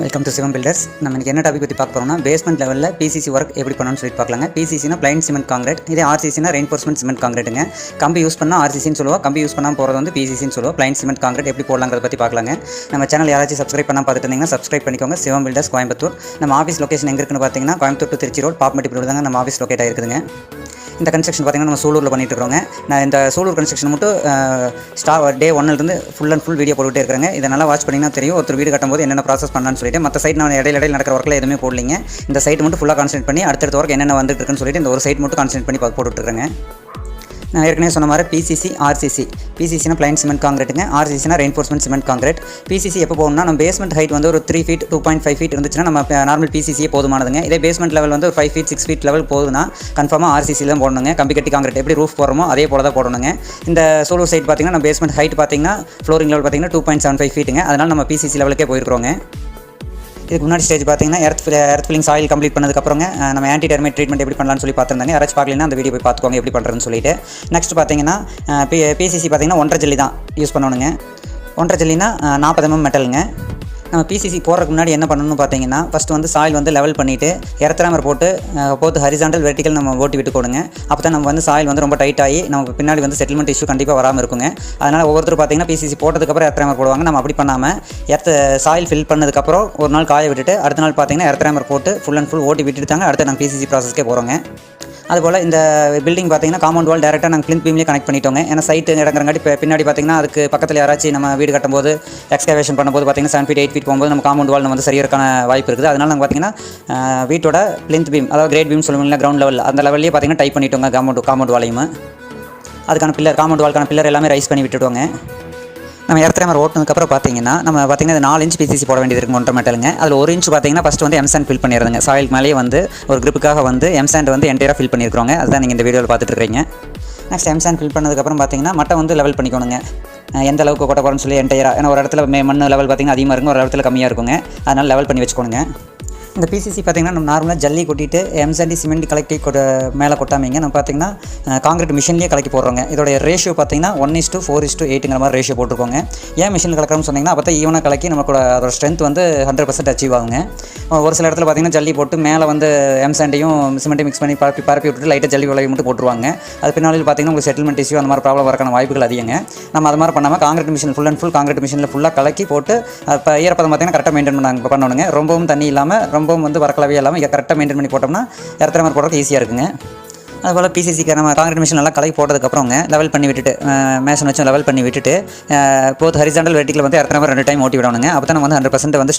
Welcome to Sivam filters. நம்ம இன்றைக்கி என்ன டாபிக் பற்றி பார்க்க போகிறோம்னா, பேஸ்மெண்ட் லெவலில் பிசிசி ஒர்க் எப்படி பண்ணணும்னு சொல்லிட்டு பார்க்கலாங்க. பிசிசினா பிளைன் சிமெண்ட் காங்கிரீட், இதே ஆர்சிசினா ரெயின்ஃபோர்ஸ்மெண்ட் சிமெண்ட் காங்கிரீட்டுங்க. கம்பி யூஸ் பண்ணால் ஆர்சிசின்னு சொல்லுவோம், கம்பி யூஸ் பண்ணால் போகிறது வந்து பிசிசின்னு சொல்லுவோம். பிளைன் சிமெண்ட் காங்கிரீட் எப்படி போடலாங்கிறத பற்றி பார்க்கலாங்க. நம்ம சேனல் யாராச்சும் சப்ஸ்கிரைப் பண்ணால் பார்த்துட்டு இருந்தீங்கன்னா சப்ஸ்கிரைப் பண்ணிக்கோங்க. சிவம் பில்டர்ஸ் கோயம்புத்தூர். நம்ம ஆஃபீஸ் லொகேஷன் எங்கே இருக்குன்னு பார்த்தீங்கன்னா, கோயம்புத்தூர் டு திருச்சி ரோட் பாப்மெட்டி ரோடு தாங்க நம்ம ஆஃபீஸ் லொகேட் ஆகிருக்குதுங்க. இந்த கன்ஸ்ட்ரக்ஷன் பார்த்திங்கன்னா நம்ம சூலூரில் பண்ணிட்டு இருக்கிறோங்க. நான் இந்த சூலூர் கன்ஸ்ட்ரக்ஷன் மட்டும் டே 1 ஃபுல் அண்ட் ஃபுல் வீடியோ போட்டுகிட்டே இருக்கிறேங்க. இதை நல்லா வாட்ச் பண்ணிங்கன்னா தெரியும் ஒருத்தர் வீடு கட்டும்போது என்னென்ன ப்ராசஸ் பண்ணலான்னு சொல்லிட்டு. மற்ற சைட் நான் இடையில நடக்கிற ஒர்க்கில் எதுவுமே போடலிங்க. இந்த சைட் மட்டும் ஃபுல்லாக கான்சன்ட்ரேட் பண்ணி அடுத்தடுத்த ஒர்க் என்னென்ன வந்துட்டு இருக்குன்னு சொல்லிட்டு இந்த ஒரு சைட் மட்டும் கான்சன்ட்ரேட் பண்ணி போட்டுட்ருக்கேங்க. நான் ஏற்கனவே சொன்ன மாதிரி பிசிசி ஆர்சிசி. பிசிசினா பிளைன் சிமெண்ட் காங்கிரீட்டுங்க, ஆர்சிசினா ரெயின்ஃபோர்ஸ்மெண்ட் சிமெண்ட் காங்கிரீட். பிசிசி எப்போ போகணும்னா, நம்ம பேஸ்மெண்ட் ஹைட் வந்து ஒரு 3 ஃபீட் 2.5 ஃபீட் இருந்துச்சுன்னா நம்ம நார்மல் பிசிசியே போதுமானதுங்க. இதே பேஸ்மெண்ட் லெவல் வந்து ஒரு 5 ஃபீட் 6 ஃபீட் லெவல் போகுதுன்னா கன்ஃபார்மாக ஆர்சிசி தான் போடணுங்க. கம்பி கட்டி காங்கிரீட் எப்படி ரூஃப் போடுறோமோ அதே போல தான் போடணுங்க. இந்த சோலோ சைட் பார்த்திங்கன்னா நம்ம பேஸ்மெண்ட் ஹைட் பார்த்திங்கன்னா ஃப்ளோரிங் லெவல் பார்த்திங்கன்னா 2.75 ஃபீட்டுங்க. அதனால் நம்ம பிசிசி லெவலுக்கே போயிருக்கிறோங்க. இதுக்கு முன்னாடி ஸ்டேஜ் பார்த்தீங்கன்னா எர்த் ஃபில்லிங் சாயில் கம்ப்ளீட் பண்ணதுக்கப்புறங்க நம்ம ஆன்டி டெர்மைட் ட்ரீட்மெண்ட் எப்படி பண்ணலாம்னு சொல்லி பார்த்துருந்தாங்க. யாராச்சும் பார்க்கலன்னா அந்த வீடியோ போய் பார்த்துக்கோங்க எப்படி பண்ணுறதுன்னு சொல்லிட்டு. நெக்ஸ்ட் பார்த்தீங்கன்னா பிசிசி பார்த்தீங்கன்னா 1.5 ஜல்லி தான் யூஸ் பண்ணணுங்க. 1.5 ஜல்லினா 40 mm மெட்டலுங்க. நம்ம பிசிசி போடுறதுக்கு முன்னாடி என்ன பண்ணணும்னு பார்த்தீங்கன்னா, ஃபஸ்ட்டு வந்து சாயில் வந்து லெவல் பண்ணிவிட்டு எர்த்ராமர் போட்டு ஹரிசாண்டல் வெர்டிக்கல் நம்ம ஓட்டி விட்டு கொடுங்க. அப்போ தான் நம்ம வந்து சாயில் வந்து ரொம்ப டைட் ஆகி நமக்கு பின்னாடி வந்து செட்டில்மெண்ட் இஷ்யூ கண்டிப்பாக வராமல் இருக்குங்க. அதனால் ஒவ்வொருத்தர் பார்த்தீங்கன்னா பிசிசி போட்டதுக்கப்புறம் எர்த்ராமர் போடுவாங்க. நம்ம அப்படி பண்ணாமல் சாயில் ஃபில் பண்ணதுக்கப்புறம் ஒரு நாள் காய விட்டுட்டு அடுத்த நாள் பார்த்தீங்கன்னா எர்த்ராமர் போட்டு ஃபுல் அண்ட் ஃபுல் ஓட்டி விட்டுட்டு தாங்க அடுத்து நாங்கள் பிசிசி ப்ராசஸ்க்கே போகிறோங்க. அதுபோல் இந்த பில்டிங் பார்த்தீங்கன்னா காம்பவுண்ட் வால் டேரெக்டாக நாங்கள் பிளிந்த் பீம்லேயே கனெக்ட் பண்ணிட்டோங்க. ஏன்னா சைட்டு இடங்கிறங்காட்டி பின்னாடி பார்த்தீங்கன்னா அதுக்கு பக்கத்தில் யாராச்சும் நம்ம வீடு கட்டும்போது எக்ஸ்கவேஷன் பண்ணும்போது பார்த்தீங்கன்னா 7 ஃபீட் 8 ஃபீட் போகும்போது நம்ம காம்பவுண்ட் வால் வந்து சரியான வாய்ப்பு இருக்குது. அதனால் நாங்கள் பார்த்தீங்கன்னா வீட்டோட பிளிந்த் பீம், அதாவது கிரேட் பீம் சொல்லுவீங்களா, கிரவுண்ட் லெவல் அந்த லெவல்லேயே பார்த்தீங்கன்னா டைப் பண்ணிட்டோங்க. காம்பவுண்ட் வாலையும் அதுக்கான பில்லர், காம்பவுண்ட் வால்க்கான பில்லர் எல்லாமே ரைஸ் பண்ணி விட்டுடுவோங்க. நம்ம எர்த்ராமர் ஓட்டினதுக்கப்புறம் பார்த்தீங்கன்னா 4 இன்ச் பிசிசி போட வேண்டியது இருக்குது 1.5 மெட்டலுங்க. அதில் 1 இன்ச் பார்த்தீங்கன்னா ஃபஸ்ட்டு வந்து எம்சாண்ட் ஃபில் பண்ணிடுறதுங்க. சாயிலுக்கு மேலேயே வந்து ஒரு கிரிப்புக்காக வந்து எம்சாண்ட் வந்து என்டையராக ஃபில் பண்ணியிருக்கிறோங்க. அதுதான் நீங்கள் இந்த வீடியோவில் பார்த்துட்டு இருக்கீங்க. நெக்ஸ்ட் எம்சாண்ட் ஃபில் பண்ணதுக்கப்புறம் பார்த்தீங்கன்னா மட்டை வந்து லெவல் பண்ணிக்கணுங்க. எந்த அளவுக்கு கொட்ட போகிறோன்னு சொல்லி என்டையராக, ஏன்னா ஒரு இடத்துல மண் லெவல் பார்த்திங்கன்னா அதிகமாக இருக்கும், ஒரு இடத்துல கம்மியாக இருக்குங்க. அதனால் லெவல் பண்ணி வச்சுக்கோங்க. இந்த பிசிசி பார்த்திங்கன்னா நம்ம நார்மலாக ஜல்லி கொட்டிட்டு எம்சாண்டி சிமெண்ட் கலக்கி மேலே கொட்டாமிங்க நம்ம பார்த்திங்கன்னா காங்கிரீட் மிஷின்லேயே கலக்கி போடுறோங்க. இதோடைய ரேஷியோ பார்த்திங்கன்னா 1:4:8ங்கிற மாதிரி ரேஷியோ போட்டிருக்கோங்க. ஏன் மிஷினில் கலக்கிறோம்னு சொன்னிங்கன்னா அப்போ தான் ஈவனாக கலக்கி நமக்கு அதோட ஸ்ட்ரென்த் வந்து 100% அச்சீவ் ஆகுங்க. ஒரு சில இடத்துல பார்த்திங்கன்னா ஜல்லி போட்டு மேலே வந்து எம்சாண்டையும் சிமெண்ட்டையும் மிக்ஸ் பண்ணி பரப்பி விட்டுட்டு லைட்டாக ஜல்லி விளைவி மட்டும் போட்டுருவாங்க. அது பின்னாடி பார்த்திங்கன்னா உங்களுக்கு செட்டில்மெண்ட் இஷ்யூ அந்த மாதிரி ப்ராப்ளம் வரக்கான வாய்ப்புகள் அதிகங்க. நம்ம அது மாதிரி பண்ணாமல் concrete machine full and full concrete மிஷினில் ஃபுல்லாக கலக்கி போட்டு இப்போ ஈரப்பதம் பார்த்திங்கன்னா கரெக்டாக மெயின்டைன் பண்ணணுங்க. ரொம்பவும் தண்ணி இல்லாமல் ரொம்பவும் வந்து வரக்கலவே இல்லாமல் இதை கரெக்டாக மெயின்டைன் பண்ணி போட்டோம்னா எர்த்ராமர் போடுறதுக்கு ஈஸியாக இருக்குங்க. அதுபோல் பிசிசிக்கு நம்ம காங்கிரீட் மிஷின் நல்லா கலக்கி போட்டதுக்கப்புறங்க லெவல் பண்ணி விட்டுட்டு மேஷன் வச்சு லெவல் பண்ணி விட்டுட்டு போத் ஹரிசாண்டல் வெர்டிக்கல் வந்து எர்த்ராமர் 2 டைம் ஓட்டி விடணுங்க. அப்போ தான் நம்ம வந்து 100% வந்து